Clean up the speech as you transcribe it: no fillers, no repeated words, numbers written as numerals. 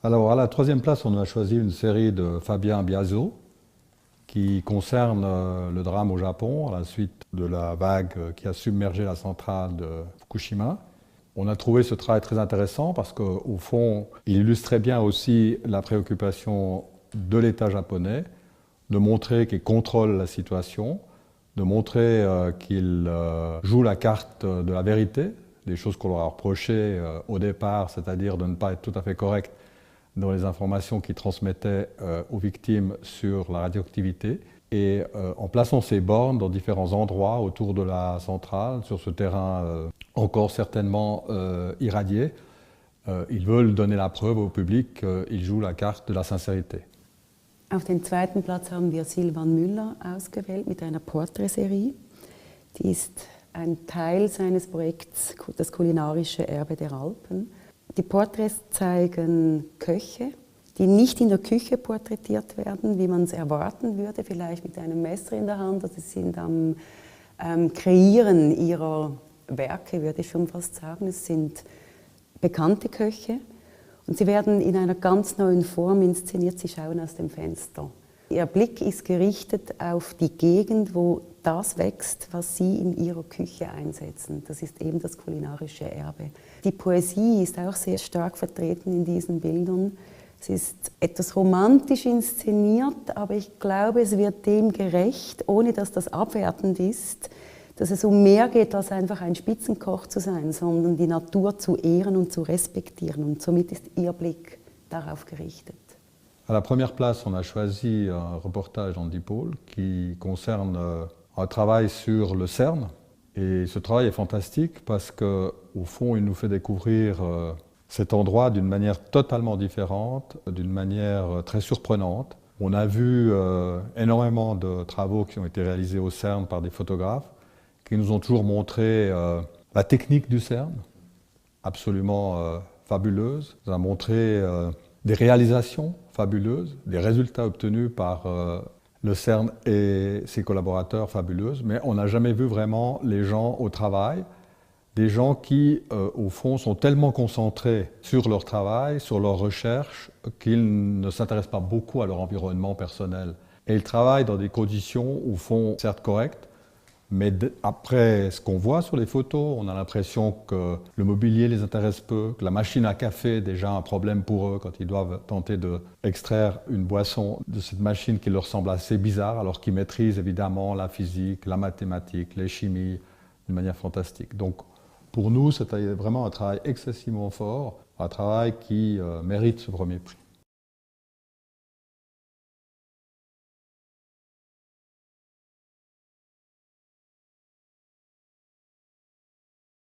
Alors, à la troisième place, on a choisi une série de Fabien Biazot qui concerne le drame au Japon à la suite de la vague qui a submergé la centrale de Fukushima. On a trouvé ce travail très intéressant parce qu'au fond, il illustrait bien aussi la préoccupation de l'État japonais de montrer qu'il contrôle la situation, de montrer qu'il joue la carte de la vérité, des choses qu'on leur a reprochées au départ, c'est-à-dire de ne pas être tout à fait correct dans les informations qu'ils transmettaient aux victimes sur la radioactivité. Et en plaçant ces bornes dans différents endroits autour de la centrale, sur ce terrain encore certainement irradié, ils veulent donner la preuve au public qu'ils jouent la carte de la sincérité. Auf den zweiten Platz haben wir Silvan Müller ausgewählt mit einer Porträtserie. Die ist ein Teil seines Projekts Das kulinarische Erbe der Alpen. Die Porträts zeigen Köche, die nicht in der Küche porträtiert werden, wie man es erwarten würde, vielleicht mit einem Messer in der Hand. Also sie sind am Kreieren ihrer Werke, würde ich schon fast sagen. Es sind bekannte Köche. Und sie werden in einer ganz neuen Form inszeniert, sie schauen aus dem Fenster. Ihr Blick ist gerichtet auf die Gegend, wo das wächst, was sie in ihrer Küche einsetzen. Das ist eben das kulinarische Erbe. Die Poesie ist auch sehr stark vertreten in diesen Bildern. Es ist etwas romantisch inszeniert, aber ich glaube, es wird dem gerecht, ohne dass das abwertend ist, dass es um mehr geht, als einfach ein Spitzenkoch zu sein, sondern die Natur zu ehren und zu respektieren. Und somit ist Ihr Blick darauf gerichtet. À la première place, on a choisi un reportage en dipôle qui concerne un travail sur le CERN. Et ce travail est fantastique parce qu'au fond, il nous fait découvrir cet endroit d'une manière totalement différente, d'une manière très surprenante. On a vu énormément de travaux qui ont été réalisés au CERN par des photographes qui nous ont toujours montré la technique du CERN, absolument fabuleuse. Nous a montré des réalisations fabuleuses, des résultats obtenus par le CERN et ses collaborateurs fabuleuses, mais on n'a jamais vu vraiment les gens au travail, des gens qui, au fond, sont tellement concentrés sur leur travail, sur leur recherche, qu'ils ne s'intéressent pas beaucoup à leur environnement personnel. Et ils travaillent dans des conditions, au fond, certes correctes, mais après ce qu'on voit sur les photos, on a l'impression que le mobilier les intéresse peu, que la machine à café est déjà un problème pour eux quand ils doivent tenter d'extraire une boisson de cette machine qui leur semble assez bizarre, alors qu'ils maîtrisent évidemment la physique, la mathématique, les chimies d'une manière fantastique. Donc pour nous, c'était vraiment un travail excessivement fort, un travail qui mérite ce premier prix.